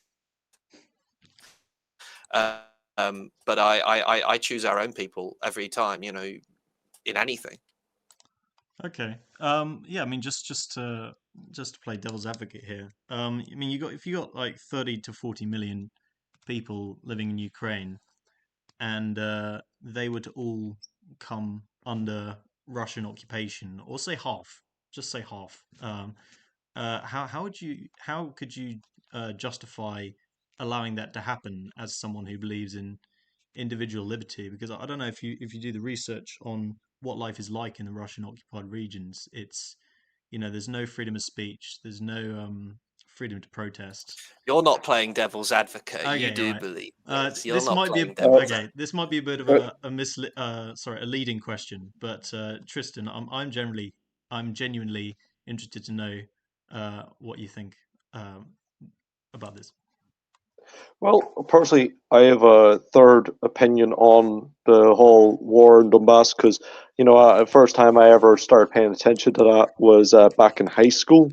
But I choose our own people every time, in anything. Okay. Yeah. I mean, just to play devil's advocate here. I mean, if you got like 30 to 40 million people living in Ukraine, and they would all come under Russian occupation, or say half, just say half. How could you justify allowing that to happen as someone who believes in individual liberty? Because I don't know if you do the research on what life is like in the Russian occupied regions, it's there's no freedom of speech, there's no freedom to protest. You're not playing devil's advocate. Okay, you do right. believe This you're not might be playing devil's okay. advocate. This might be a bit of a leading question, but Tristan, I'm genuinely interested to know what you think about this. Well, personally, I have a third opinion on the whole war in Donbass because, the first time I ever started paying attention to that was back in high school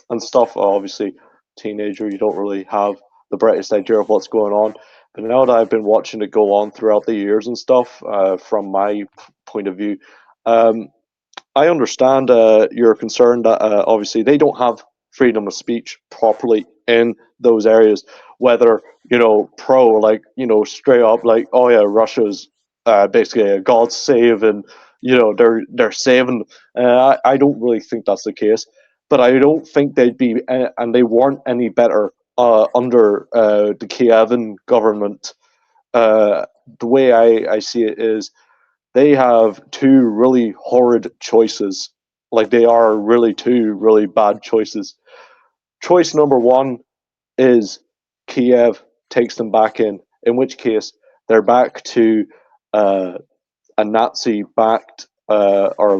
and stuff. Obviously, teenager, you don't really have the brightest idea of what's going on. But now that I've been watching it go on throughout the years and stuff, from my point of view, I understand your concern that obviously they don't have freedom of speech properly in those areas. Whether pro, straight up, like, oh yeah, Russia's basically a God save, and they're saving. I don't really think that's the case, but I don't think they'd be, and they weren't any better under the Kievan government. The way I see it is, they have two really horrid choices. Like, they are really two really bad choices. Choice number one is Kiev takes them back in which case they're back to a Nazi-backed, or a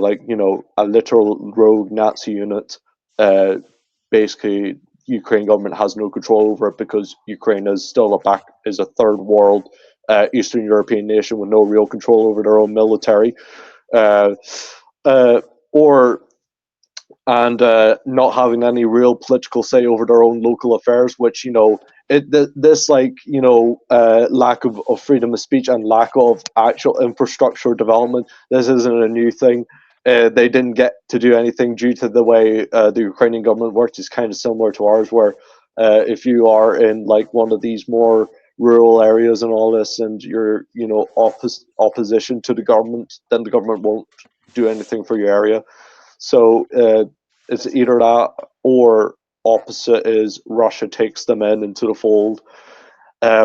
literal rogue Nazi unit. Basically, Ukraine government has no control over it because Ukraine is still is a third world Eastern European nation with no real control over their own military, or not having any real political say over their own local affairs, which this lack of freedom of speech and lack of actual infrastructure development. This isn't a new thing. They didn't get to do anything due to the way the Ukrainian government works. It's kind of similar to ours, where if you are in like one of these more rural areas and all this, and you're opposition to the government, then the government won't do anything for your area. So it's either that, or opposite is Russia takes them into the fold,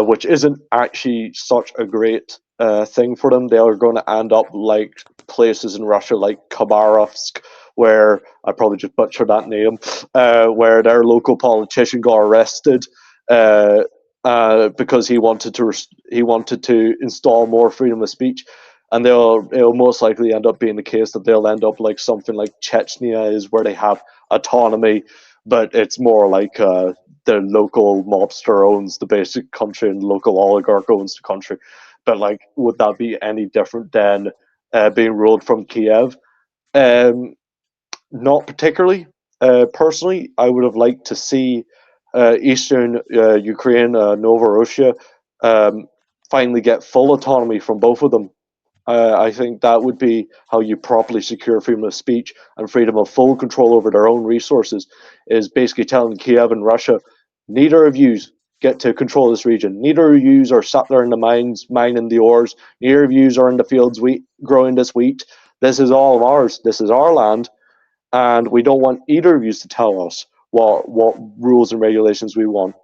which isn't actually such a great thing for them. They are going to end up like places in Russia like Khabarovsk, where I probably just butchered that name, where their local politician got arrested because he wanted to install more freedom of speech. And it'll most likely end up being the case that they'll end up like something like Chechnya is, where they have autonomy, but it's more like the local mobster owns the basic country and the local oligarch owns the country. But like, would that be any different than being ruled from Kiev? Not particularly. Personally, I would have liked to see Eastern Ukraine, Novorossiya, finally get full autonomy from both of them. I think that would be how you properly secure freedom of speech and freedom of full control over their own resources, is basically telling Kiev and Russia, neither of you get to control this region. Neither of you are sat there in the mines, mining the ores. Neither of you are in the fields growing this wheat. This is all of ours. This is our land. And we don't want either of you to tell us what rules and regulations we want.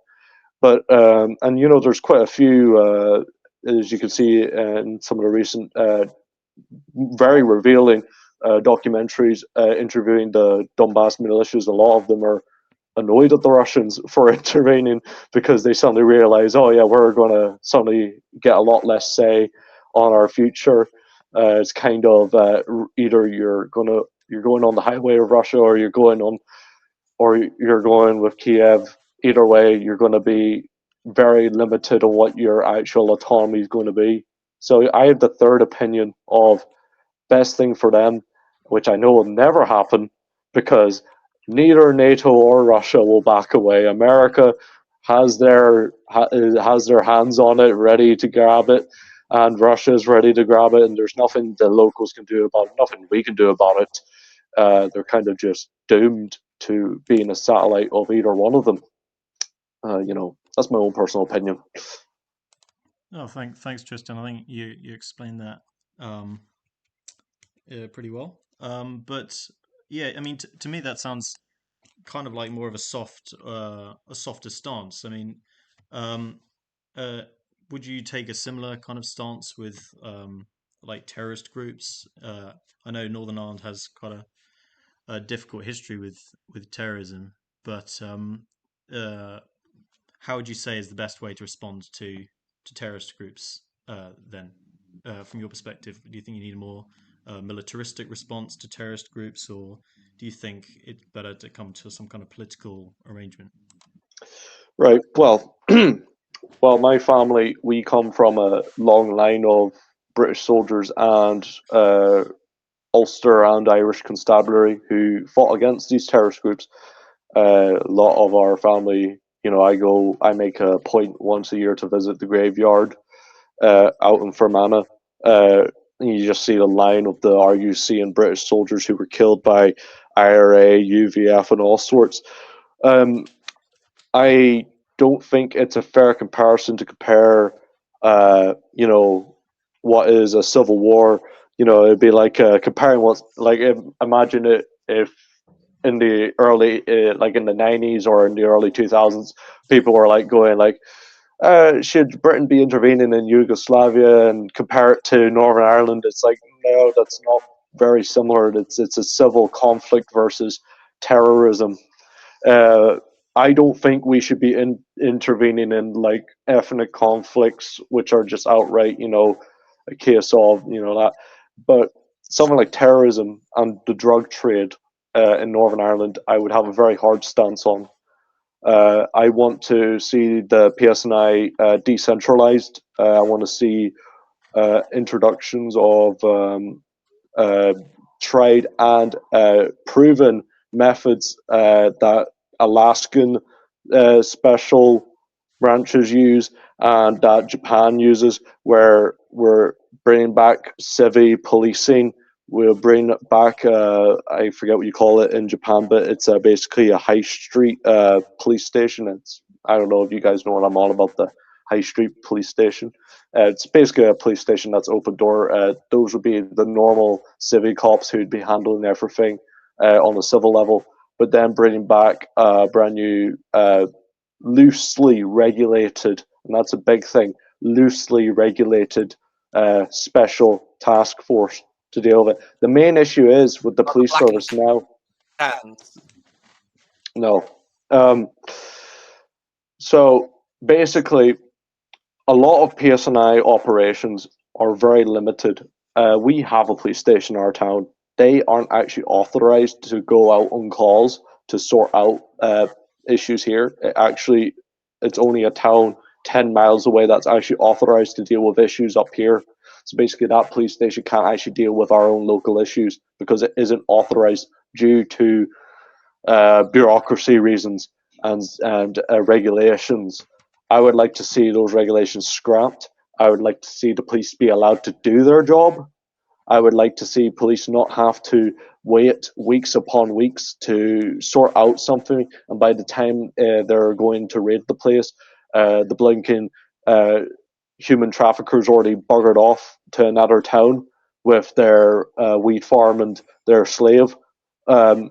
But and you know, there's quite a few, as you can see in some of the recent, very revealing documentaries interviewing the Donbass militias. A lot of them are annoyed at the Russians for intervening because they suddenly realize, oh yeah, we're going to suddenly get a lot less say on our future. It's kind of either you're going on the highway of Russia, or you're going with Kiev. Either way, you're going to be very limited on what your actual autonomy is going to be. So I have the third opinion of best thing for them, which I know will never happen because neither NATO or Russia will back away. America has their hands on it, ready to grab it, and Russia is ready to grab it. And there's nothing the locals can do about it. Nothing we can do about it. They're kind of just doomed to being a satellite of either one of them. You know, that's my own personal opinion. Oh, thanks, Tristan. I think you explained that pretty well. But yeah, I mean, to me that sounds kind of like more of a softer stance. I mean, um, would you take a similar kind of stance with like terrorist groups? I know Northern Ireland has quite a difficult history with terrorism, but how would you say is the best way to respond to terrorist groups then? From your perspective, do you think you need a more militaristic response to terrorist groups, or do you think it's better to come to some kind of political arrangement? Right. Well, well, my family, we come from a long line of British soldiers and Ulster and Irish constabulary who fought against these terrorist groups. A lot of our family, you know, I make a point once a year to visit the graveyard out in Fermanagh. And you just see the line of the RUC and British soldiers who were killed by IRA, UVF, and all sorts. I don't think it's a fair comparison to compare, you know, what is a civil war. You know, it'd be like comparing what's like. Imagine it if in the early, like in the 90s or in the early 2000s, people were like going like, should Britain be intervening in Yugoslavia, and compare it to Northern Ireland? It's like, no, that's not very similar. It's a civil conflict versus terrorism. Uh, I don't think we should be intervening in like ethnic conflicts, which are just outright, you know, a case of, you know, that. But something like terrorism and the drug trade in Northern Ireland, I would have a very hard stance on. I want to see the PSNI decentralized. I want to see introductions of tried and proven methods that Alaskan special branches use and that Japan uses, where we're bringing back civi policing. We'll bring back, I forget what you call it in Japan, but it's basically a high street police station. I don't know if you guys know what I'm on about, the high street police station. It's basically a police station that's open door. Those would be the normal civic cops who'd be handling everything on a civil level, but then bringing back brand new, loosely regulated, and that's a big thing, loosely regulated special task force to deal with it. The main issue is with the Not the police black and service now. tans. No. So basically, a lot of PSNI operations are very limited. We have a police station in our town. They aren't actually authorized to go out on calls to sort out issues here. It's only a town 10 miles away that's actually authorized to deal with issues up here. So basically, that police station can't actually deal with our own local issues because it isn't authorized due to bureaucracy reasons and regulations. I would like to see those regulations scrapped. I would like to see the police be allowed to do their job. I would like to see police not have to wait weeks upon weeks to sort out something, and by the time they're going to raid the place, the blinking human traffickers already buggered off to another town with their wheat farm and their slave,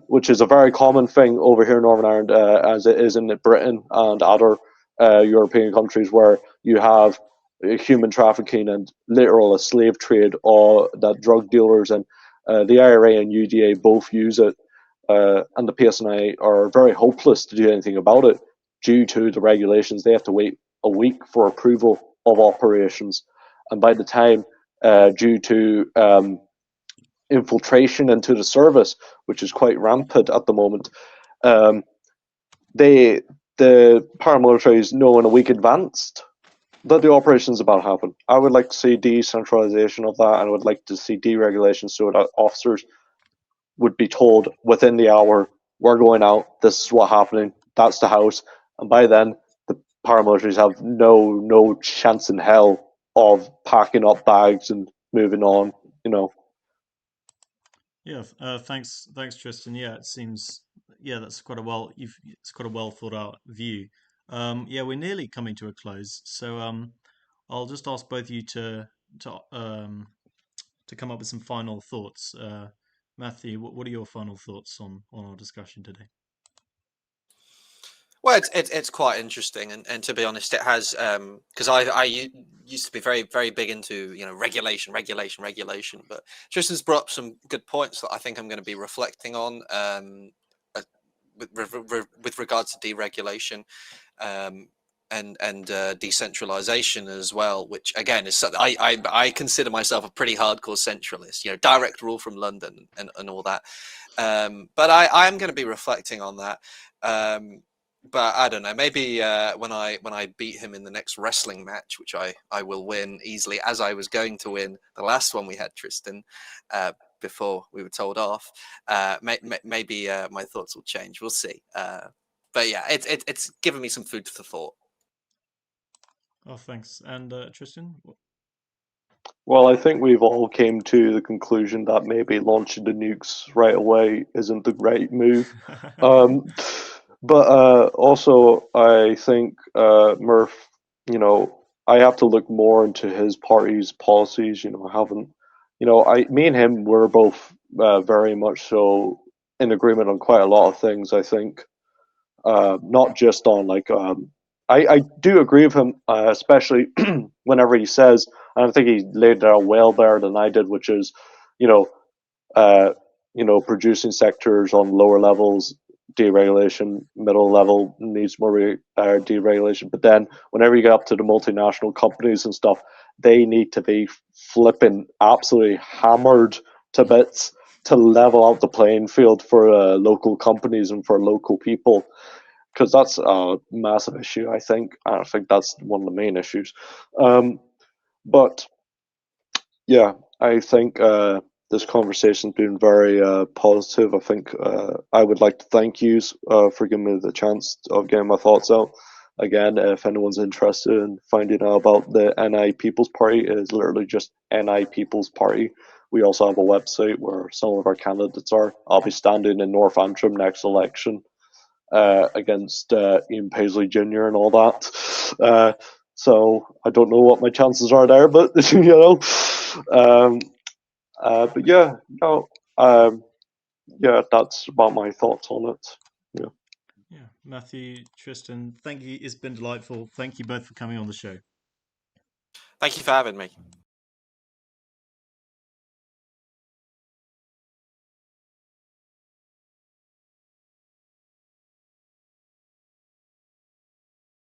which is a very common thing over here in Northern Ireland, as it is in Britain and other European countries where you have human trafficking and literal slave trade, or that drug dealers and the IRA and UDA both use it, and the PSNI are very hopeless to do anything about it due to the regulations. They have to wait a week for approval of operations, and by the time, due to infiltration into the service, which is quite rampant at the moment, um, the paramilitaries know in a week advanced that the operation is about to happen. I would like to see decentralization of that, and I would like to see deregulation so that officers would be told within the hour, we're going out, this is what's happening, that's the house, and by then the paramilitaries have no chance in hell of packing up bags and moving on, you know. Yeah, thanks, Tristan. Yeah, it seems that's it's quite a well thought out view. Yeah, we're nearly coming to a close, so I'll just ask both of you to um to come up with some final thoughts. Matthew, what are your final thoughts on our discussion today? Well, it's quite interesting, and to be honest, it has because used to be very big into regulation, but Tristan's brought up some good points that I think I'm going to be reflecting on uh, with regards to deregulation. Um, and decentralization as well, which again is something I consider myself a pretty hardcore centralist. Direct rule from London and all that. But I am going to be reflecting on that. But I don't know. Maybe when I beat him in the next wrestling match, which I will win easily, as I was going to win the last one we had, Tristan, before we were told off. Maybe my thoughts will change. We'll see. But yeah, it's given me some food for thought. Oh, thanks. And Tristan? Well, I think we've all came to the conclusion that maybe launching the nukes right away isn't the right move. Um, but also, I think Murph, I have to look more into his party's policies. I haven't, me and him were both very much so in agreement on quite a lot of things. I think, not just on like, I do agree with him, especially whenever he says, and I think he laid it out well better than I did, which is, you know, uh, producing sectors on lower levels, deregulation, middle level needs more deregulation. But then whenever you get up to the multinational companies and stuff, they need to be flipping absolutely hammered to bits to level out the playing field for local companies and for local people, because that's a massive issue. I think that's one of the main issues. But yeah, I think this conversation's been very positive. I think I would like to thank you for giving me the chance of getting my thoughts out. Again, if anyone's interested in finding out about the NI People's Party, it is literally just NI People's Party. We also have a website where some of our candidates are. I'll be standing in North Antrim next election against Ian Paisley Jr. and all that. So I don't know what my chances are there, but Um, but yeah, yeah, that's about my thoughts on it. Yeah. Yeah, Matthew, Tristan, thank you. It's been delightful. Thank you both for coming on the show. Thank you for having me.